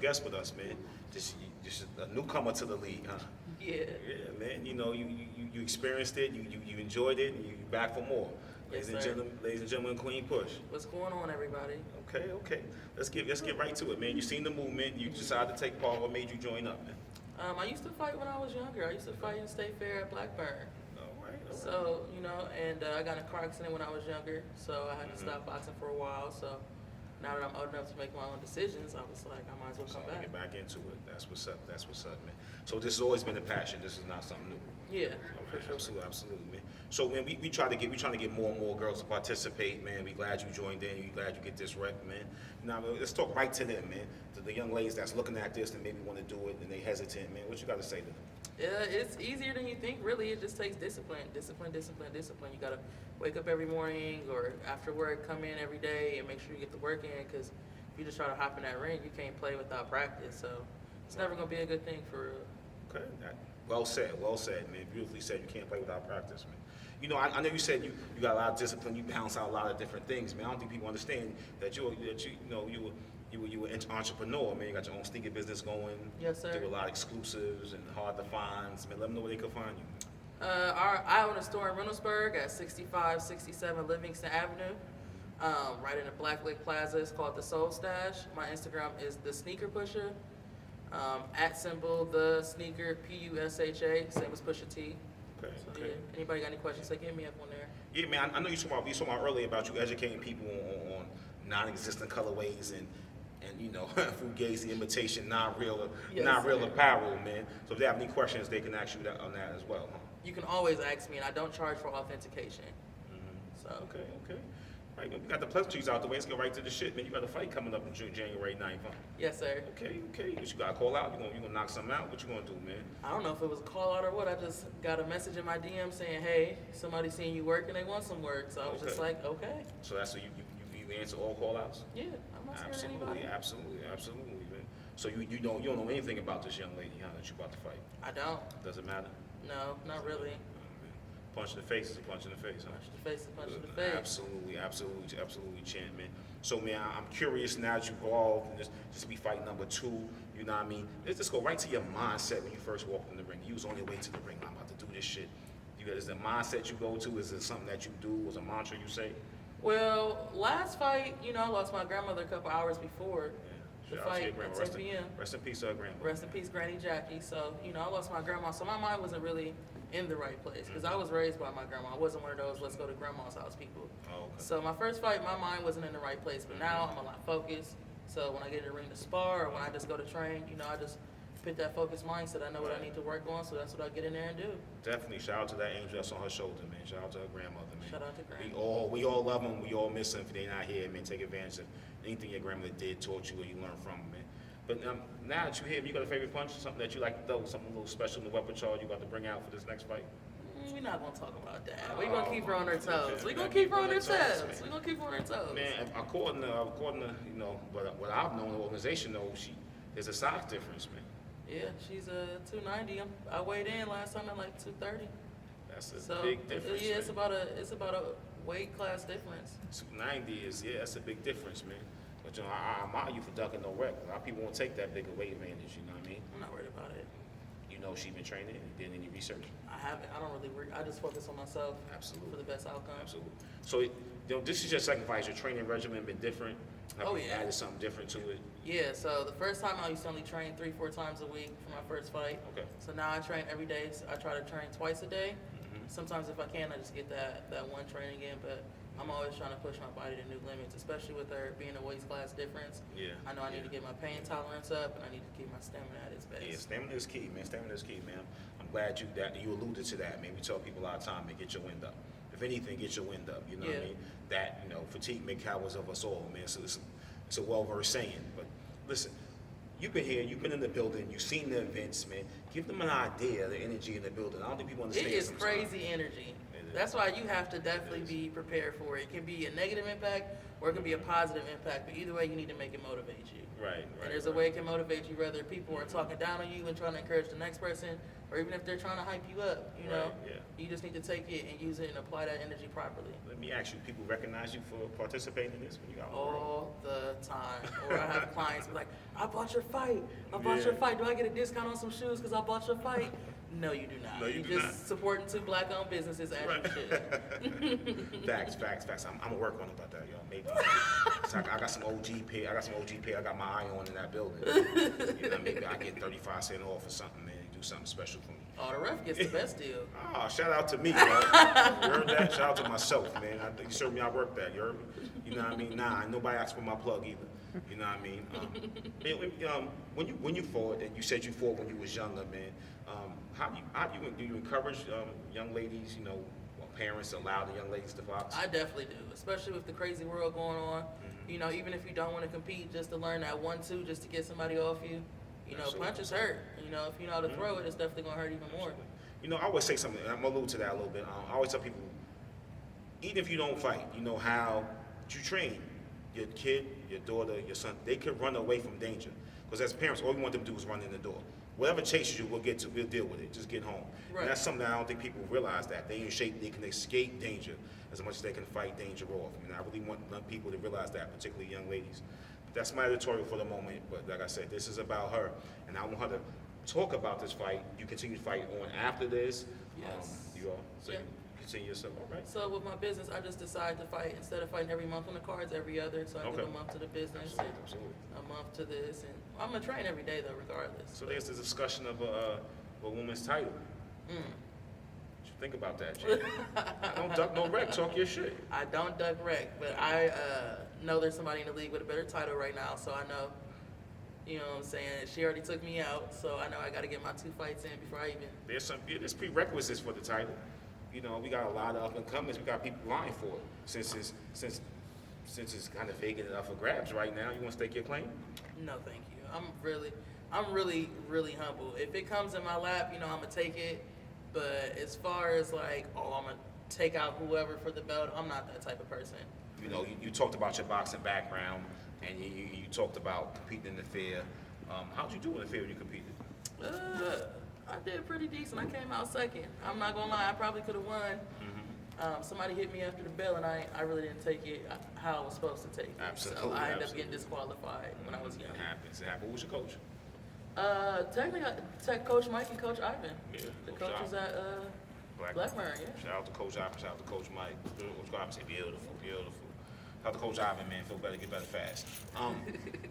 guest with us, man. Just a newcomer to the league, huh? Yeah. Yeah, man. You know, you experienced it, you enjoyed it, and you back for more. Yes, Ladies and gentlemen, Queen Push. What's going on, everybody? Okay. Let's get right to it, man. You seen the movement, you decided to take part. What made you join up, man? I used to fight when I was younger. I used to fight in State Fair at Blackburn. All right. So, you know, and I got in a car accident when I was younger, so I had to stop boxing for a while. So now that I'm old enough to make my own decisions, I was like, I might as well come back. Get back into it. That's what's up, man. So this has always been a passion. This is not something new. Yeah, Okay, absolutely, man. So man, we trying to get more and more girls to participate, man. We glad you joined in. We glad you get this rep, man. Now let's talk right to them, man. To the young ladies that's looking at this and maybe want to do it and they hesitant, man. What you got to say to them? Yeah, it's easier than you think, really. It just takes discipline. You got to wake up every morning or after work, come in every day and make sure you get the work in, because if you just try to hop in that ring, you can't play without practice. So it's never going to be a good thing for real. Okay, well said, man. Beautifully said. You can't play without practice, man. You know, I know you said you got a lot of discipline. You balance out a lot of different things, man. I don't think people understand that you were an entrepreneur, man. You got your own sneaker business going. Yes, sir. Do a lot of exclusives and hard to find. Man, let them know where they can find you. I own a store in Reynoldsburg at 6567 Livingston Avenue, right in the Black Lake Plaza. It's called the Soul Stash. My Instagram is the Sneaker Pusher. @ the sneaker PUSHA, same as Pusha T. Okay. So yeah, anybody got any questions? They hit me up on there. Yeah, man. I know you talking about earlier about you educating people on non-existent colorways and you know fugazi imitation, not real apparel, man. So if they have any questions, they can ask you on that as well. Huh? You can always ask me, and I don't charge for authentication. So Okay. Right, we got the pleasantries out the way. Let's go right to the shit, man. You got a fight coming up in January 9th, huh? Yes, sir. Okay. What you got to call out? You gonna knock something out? What you gonna do, man? I don't know if it was a call out or what. I just got a message in my DM saying, "Hey, somebody seen you work and they want some work." So I was just like, "Okay." So that's so you answer all call outs? Yeah, I'm not scared of anybody. Absolutely, man. So you don't know anything about this young lady, huh? That you about to fight? I don't. Does it matter? No, not really. Punch in the face is a punch in the face, huh? Punch in the face. Absolutely, champ, man. So, man, I'm curious now that you evolved and this be fight number 2, you know what I mean? Let's just go right to your mindset when you first walked in the ring. You was on your way to the ring. I'm about to do this shit. Is the mindset you go to? Is it something that you do? Was a mantra you say? Well, last fight, you know, I lost my grandmother a couple hours before the fight at 10 p.m. Rest in peace, grandma. Rest in peace, Granny Jackie. So, you know, I lost my grandma, so my mind wasn't really in the right place because I was raised by my grandma. I wasn't one of those let's go to grandma's house people. Oh, okay. So my first fight, my mind wasn't in the right place, but now I'm a lot focused. So when I get in the ring to spar or when I just go to train, you know, I just put that focused mindset. I know what I need to work on, so that's what I get in there and do. Definitely. Shout out to that angel that's on her shoulder, man. Shout out to her grandmother, man. Shout out to grandma. We all love them. We all miss them if they're not here, man. Take advantage of anything your grandmother did, taught you, or you learned from them, man. But now that you're here, you got a favorite punch, something that you like to throw, something a little special in the repertoire you got to bring out for this next fight? We're not going to talk about that. We're going to keep her on her toes. We're going to keep her on her toes. We're going to keep her on her toes. Man, according to you know, what I've known, the organization knows, there's a size difference, man. Yeah, she's 290. I weighed in last time at like 230. That's a big difference. Yeah, man. it's about a weight class difference. 290 that's a big difference, man. But you know, I admire you for ducking no rep. A lot of people won't take that bigger weight advantage. You know what I mean? I'm not worried about it. You know, she been training. Did any research? I haven't. I don't really work. I just focus on myself. Absolutely. For the best outcome. Absolutely. So, you know, this is your second fight. Your training regimen been different. Have you added something different to it? Yeah. So the first time I used to only train 3-4 times a week for my first fight. Okay. So now I train every day. So I try to train twice a day. Sometimes if I can, I just get that one training in. But I'm always trying to push my body to new limits, especially with her being a weight class difference. Yeah. I know I need to get my pain tolerance up, and I need to keep my stamina at its best. Yeah, stamina is key, man. Stamina is key, man. I'm glad you alluded to that, man. We tell people all the time, man, get your wind up. If anything, get your wind up. You know what I mean? That, you know, fatigue make cowards of us all, man. So it's a well-versed saying. But listen, you've been here, you've been in the building, you've seen the events, man. Give them an idea of the energy in the building. I don't think people understand. It is sometimes. crazy energy. It That's why you have to definitely be prepared for it. It can be a negative impact or it can be a positive impact, but either way, you need to make it motivate you. Right. And there's a way it can motivate you, whether people are talking down on you and trying to encourage the next person, or even if they're trying to hype you up, you know? Right, yeah. You just need to take it and use it and apply that energy properly. Let me ask you, people recognize you for participating in this when you got All the time. Or I have clients be like, I bought your fight. I bought your fight. Do I get a discount on some shoes because I bought your fight? No, you do not. No, you do just not. supporting 2 black-owned businesses as you should. Facts. I'm gonna work on about that, y'all. Maybe. So I got some OG pay. I got my eye on in that building. You know, maybe I get 35% off or something, man. Do something special for me. Oh, the ref gets the best deal. Ah, shout out to me, yo. You heard that? Shout out to myself, man. I think you showed me I work that. You heard me? You know what I mean? Nah, nobody asked for my plug either. You know what I mean? When you fought, and you said you fought when you was younger, man. How do you encourage young ladies? You know, or parents allow the young ladies to box? I definitely do, especially with the crazy world going on. You know, even if you don't want to compete, just to learn that 1-2, just to get somebody off you. You know, Absolutely. punches hurt. You know, if you know how to throw it, it's definitely gonna hurt even more. You know, I always say something, and I'm gonna allude to that a little bit. I always tell people, even if you don't fight, you know how you train your kid, your daughter, your son. They could run away from danger. Because as parents, all we want them to do is run in the door. Whatever chases you, we'll deal with it. Just get home. Right. And that's something that I don't think people realize, that they in shape, they can escape danger as much as they can fight danger off. I mean, I really want people to realize that, particularly young ladies. But that's my editorial for the moment. But like I said, this is about her, and I want her to talk about this fight. You continue to fight on after this. Yes. You all. So Yeah. you continue yourself. All right. So with my business, I just decided to fight, instead of fighting every month on the cards, every other. So I give Okay. a month to the business, Absolutely. and a month to this, and I'm gonna train every day though, regardless. So there's the discussion of a woman's title. Mm. What you think about that, Jay? Don't duck no wreck. Talk your shit. I don't duck wreck, but I know there's somebody in the league with a better title right now, so I know, you know what I'm saying, she already took me out, so I know I gotta get my 2 fights in before I even. There's prerequisites for the title. You know, we got a lot of up and comers. We got people vying for it. Since it's kind of vacant enough for grabs right now, you want to stake your claim? No, thank you. I'm really, really humble. If it comes in my lap, you know, I'm gonna take it. But as far as like, oh, I'm gonna take out whoever for the belt, I'm not that type of person. You know, you talked about your boxing background, and you talked about competing in the fair. How'd you do in the fair when you competed? I did pretty decent. I came out second. I'm not gonna lie, I probably could have won. Somebody hit me after the bell, and I really didn't take it how I was supposed to take it. Absolutely, So I ended up absolutely. getting disqualified when I was young. It happens. Who was your coach? Technically, tech coach Mike and Coach Ivan. Yeah, The Coach coaches Ivan. at Blackburn, yeah. Shout out to Coach Ivan. Shout out to Coach Mike. Coach Ivan said, beautiful. Shout out to Coach Ivan, man. Feel better, get better fast.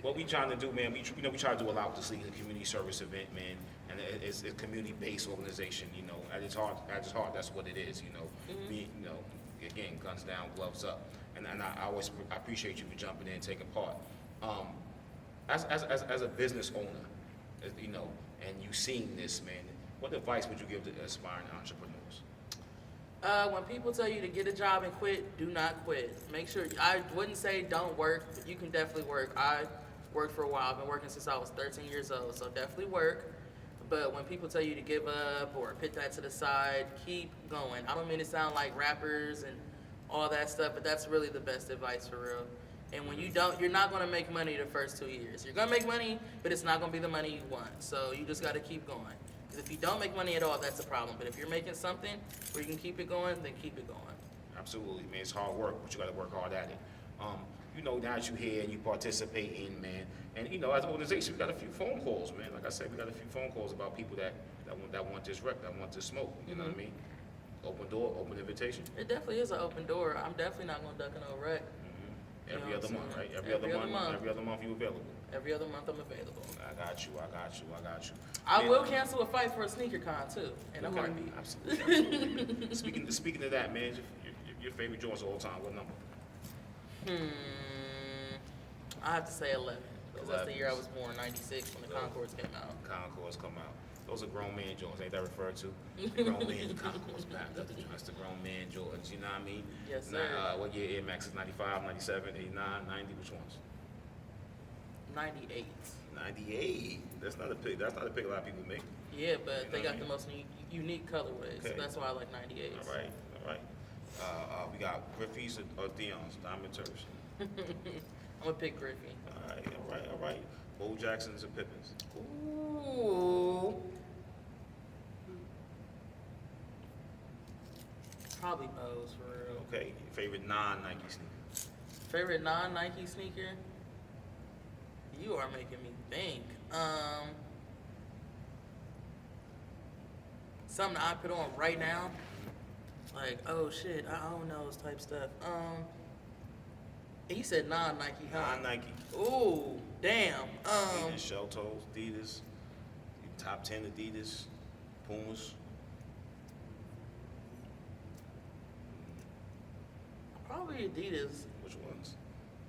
What we trying to do, man, we try to do a lot with this league, a community service event, man, and it's a community-based organization. You know, at its heart, that's what it is. You know, again, guns down, gloves up, and I appreciate you for jumping in and taking part. As a business owner, you know, and you seeing this, man, what advice would you give to aspiring entrepreneurs? When people tell you to get a job and quit, do not quit. Make sure, I wouldn't say don't work, but you can definitely work. I worked for a while. I've been working since I was 13 years old, so definitely work. But when people tell you to give up or put that to the side, keep going. I don't mean to sound like rappers and all that stuff, but that's really the best advice for real. And when you don't, you're not gonna make money the first 2 years. You're gonna make money, but it's not gonna be the money you want. So you just gotta keep going. Because if you don't make money at all, that's a problem. But if you're making something where you can keep it going, then keep it going. Absolutely, man. It's hard work, but you got to work hard at it. You know, now that you're here and you participate in, man, and you know, as an organization, we got a few phone calls, man. Like I said, we got a few phone calls about people that want this rec, that want this smoke. You know what I mean? Open door, open invitation. It definitely is an open door. I'm definitely not gonna duck in no wreck. Every know other what I'm month, saying? right? Every other month. Every other month you available. Every other month I'm available. I got you. I Man, will cancel a fight for a sneaker con too, in a okay, heartbeat. Absolutely. Speaking of that, man, your favorite joints of all time, what number? I have to say 11, because that's the 11. year I was born, 96, when the Concords came out. Concords come out. Those are grown man joints, ain't that referred to? The grown man Concords back up the joints, the grown man Jordans, you know what I mean? Yes, Now, sir. what year Air Max is 95, 97, 89, 90, which ones? 98. 98. That's not a pick a lot of people make. Yeah, but You they know got what I the most unique colorways, so Okay. that's why I like 98. All right. Griffey's or Dion's? Diamond Turfs. I'm gonna pick Griffey. All right. Bo Jackson's or Pippins? Ooh. Probably Bo's for real. Okay. Your favorite non-Nike sneaker? Favorite non-Nike sneaker? You are making me think. Something I put on right now. Like, oh shit, I don't know this type stuff. And you said non-Nike, huh? Non-Nike. Ooh, damn. Adidas, Shell Toes, Adidas, top 10 Adidas, Pumas. Probably Adidas. Which ones?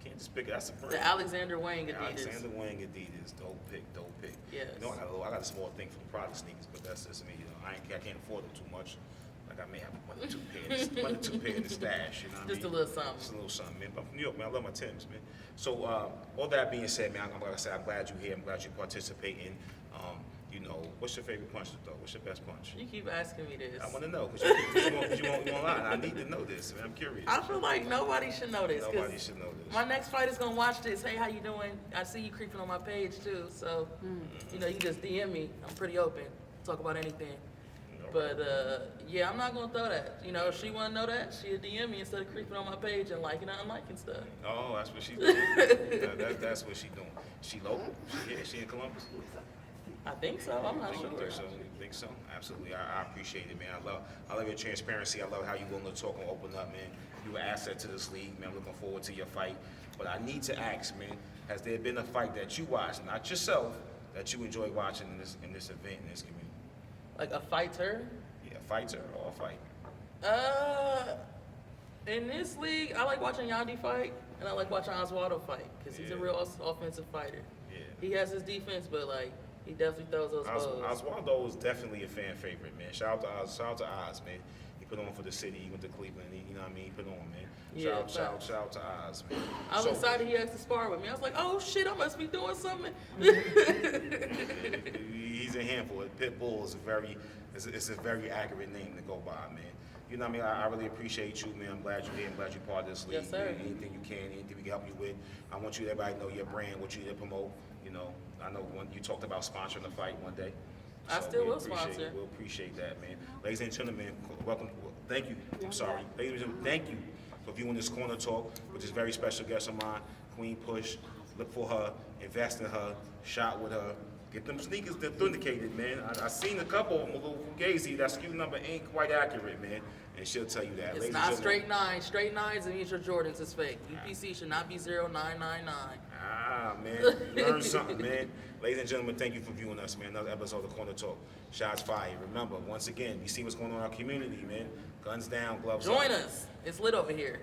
Can't just pick it. That's a brand. The Alexander Wang Adidas. Alexander Wang Adidas. Dope pick. Yes. You know, I got a small thing for the product sneakers, but that's just me. You know, I can't afford them too much. Like I may have one or two pair in the stash. You know what I mean? Just a little something. Just a little something, man. But I'm from New York, man. I love my Timbs, man. So all that being said, man, like I said, I'm glad you're here. I'm glad you're participating. You know, what's your favorite punch though? What's your best punch? You keep asking me this. I want to know because you won't lie. I need to know this, man. I'm curious. I feel like nobody should know this. 'Cause Nobody should know this. my next fight is gonna watch this. Hey, how you doing? I see you creeping on my page too. So, you know, you just DM me. I'm pretty open. Talk about anything. But yeah, I'm not gonna throw that. You know, if she wanna know that, she'll DM me instead of creeping on my page and liking and unliking stuff. Oh, that's what she doing. That's what she doing. She local? She in Columbus? I think so. I'm not You sure. think so? Absolutely. I appreciate it, man. I love your transparency. I love how you willing to talk and open up, man. You're an asset to this league, man. I'm looking forward to your fight. But I need to ask, man, has there been a fight that you watched, not yourself, that you enjoy watching in this event, in this community? Like a fighter? Yeah, a fighter or a fight? In this league, I like watching Yandy fight, and I like watching Oswaldo fight, because he's a Yeah. real offensive fighter. Yeah. He has his defense, but like, he definitely throws those blows. Oswaldo is definitely a fan favorite, man. Shout out to Oz, man. He put on for the city. He went to Cleveland. You know what I mean? He put on, man. Yeah, Shout out to Oz, man. I was excited he asked to spar with me. I was like, oh shit, I must be doing something. He's a handful. Pitbull is it's a very accurate name to go by, man. You know what I mean? I really appreciate you, man. I'm glad you're here. I'm glad you're part of this league. Yes, sir. Man. Anything you can, anything we can help you with. I want you everybody to know your brand, what you need to promote. You know, I know when you talked about sponsoring the fight one day. I So still we will appreciate sponsor. it. We'll appreciate that, man. Ladies and gentlemen, welcome. Thank you. I'm sorry. Ladies and gentlemen, thank you for viewing this Corner Talk with this very special guest of mine, Queen Push. Look for her, invest in her, shot with her. Get them sneakers authenticated, man. I seen a couple of them, a little fugazi. That SKU number ain't quite accurate, man. And she'll tell you that. It's Ladies not and straight gentlemen, nines. Straight nines, it means your Jordans is fake. UPC should not be 0999. man, learn something, man. Ladies and gentlemen, thank you for viewing us, man. Another episode of Corner Talk. Shots fired. Remember, once again, you see what's going on in our community, man. Guns down, gloves up. Join us. It's lit over here.